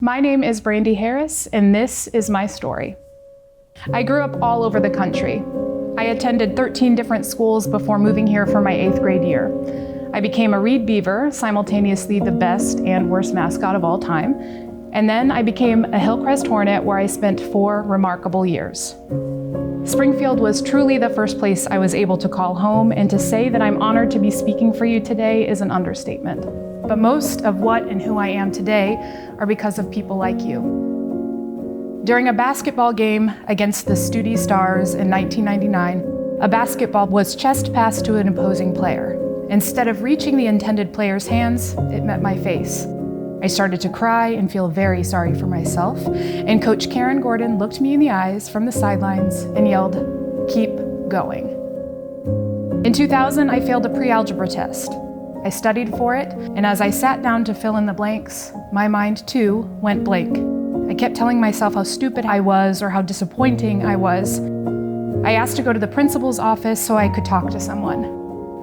My name is Brandy Harris, and this is my story. I grew up all over the country. I attended 13 different schools before moving here for my 8th grade year. I became a Reed Beaver, simultaneously the best and worst mascot of all time. And then I became a Hillcrest Hornet, where I spent 4 remarkable years. Springfield was truly the first place I was able to call home, and to say that I'm honored to be speaking for you today is an understatement. But most of what and who I am today are because of people like you. During a basketball game against the Studi Stars in 1999, a basketball was chest passed to an opposing player. Instead of reaching the intended player's hands, it met my face. I started to cry and feel very sorry for myself, and Coach Karen Gordon looked me in the eyes from the sidelines and yelled, "Keep going." In 2000, I failed a pre-algebra test. I studied for it, and as I sat down to fill in the blanks, my mind too went blank. I kept telling myself how stupid I was or how disappointing I was. I asked to go to the principal's office so I could talk to someone.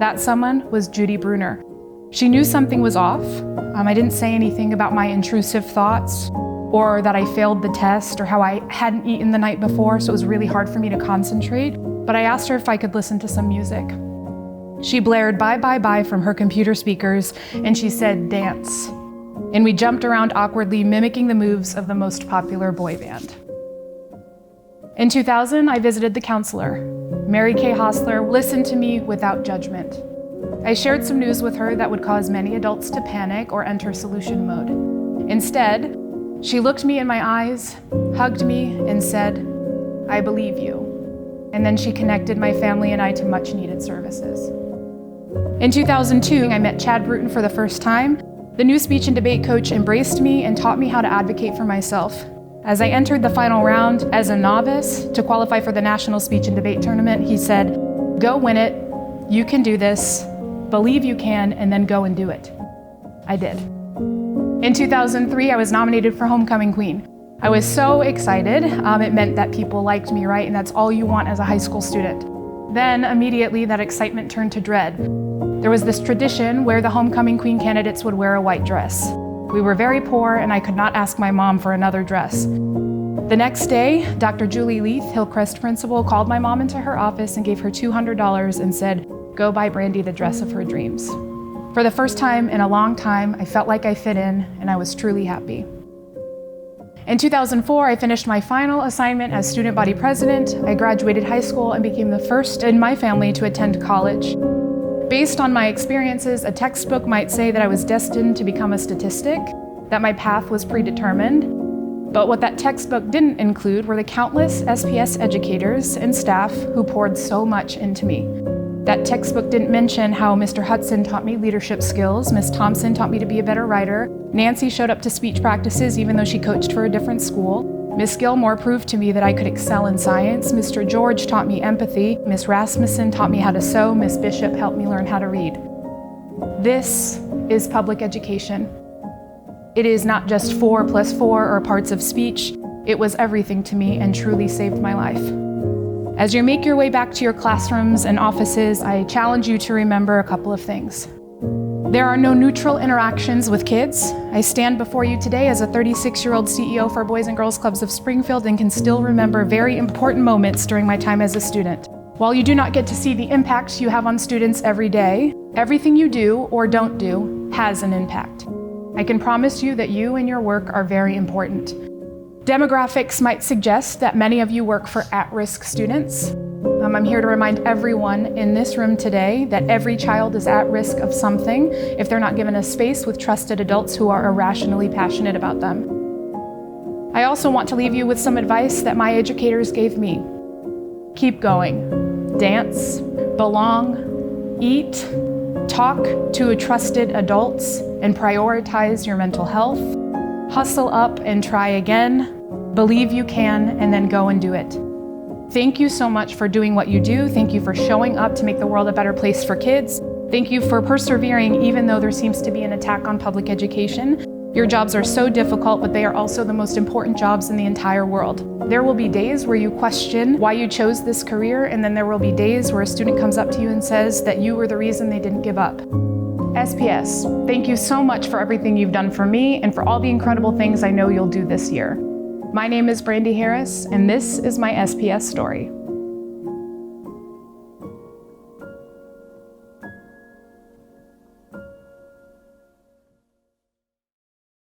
That someone was Judy Bruner. She knew something was off. I didn't say anything about my intrusive thoughts or that I failed the test or how I hadn't eaten the night before, so it was really hard for me to concentrate. But I asked her if I could listen to some music. She blared "Bye, bye, bye" from her computer speakers, and she said, "Dance." And we jumped around awkwardly, mimicking the moves of the most popular boy band. In 2000, I visited the counselor. Mary Kay Hostler listened to me without judgment. I shared some news with her that would cause many adults to panic or enter solution mode. Instead, she looked me in my eyes, hugged me, and said, "I believe you." And then she connected my family and I to much needed services. In 2002, I met Chad Bruton for the first time. The new speech and debate coach embraced me and taught me how to advocate for myself. As I entered the final round as a novice to qualify for the National Speech and Debate Tournament, he said, "Go win it, you can do this, believe you can, and then go and do it." I did. In 2003, I was nominated for Homecoming Queen. I was so excited. It meant that people liked me, right? And that's all you want as a high school student. Then immediately that excitement turned to dread. There was this tradition where the Homecoming Queen candidates would wear a white dress. We were very poor, and I could not ask my mom for another dress. The next day, Dr. Julie Leith, Hillcrest principal, called my mom into her office and gave her $200 and said, "Go buy Brandy the dress of her dreams." For the first time in a long time, I felt like I fit in, and I was truly happy. In 2004, I finished my final assignment as student body president. I graduated high school and became the first in my family to attend college. Based on my experiences, a textbook might say that I was destined to become a statistic, that my path was predetermined. But what that textbook didn't include were the countless SPS educators and staff who poured so much into me. That textbook didn't mention how Mr. Hudson taught me leadership skills, Ms. Thompson taught me to be a better writer, Nancy showed up to speech practices even though she coached for a different school, Ms. Gilmore proved to me that I could excel in science, Mr. George taught me empathy, Ms. Rasmussen taught me how to sew, Ms. Bishop helped me learn how to read. This is public education. It is not just 4+4 or parts of speech, it was everything to me and truly saved my life. As you make your way back to your classrooms and offices, I challenge you to remember a couple of things. There are no neutral interactions with kids. I stand before you today as a 36-year-old CEO for Boys and Girls Clubs of Springfield and can still remember very important moments during my time as a student. While you do not get to see the impact you have on students every day, everything you do or don't do has an impact. I can promise you that you and your work are very important. Demographics might suggest that many of you work for at-risk students. I'm here to remind everyone in this room today that every child is at risk of something if they're not given a space with trusted adults who are irrationally passionate about them. I also want to leave you with some advice that my educators gave me. Keep going. Dance, belong, eat, talk to trusted adults, and prioritize your mental health. Hustle up and try again. Believe you can, and then go and do it. Thank you so much for doing what you do. Thank you for showing up to make the world a better place for kids. Thank you for persevering even though there seems to be an attack on public education. Your jobs are so difficult, but they are also the most important jobs in the entire world. There will be days where you question why you chose this career, and then there will be days where a student comes up to you and says that you were the reason they didn't give up. SPS, thank you so much for everything you've done for me and for all the incredible things I know you'll do this year. My name is Brandy Harris, and this is my SPS story.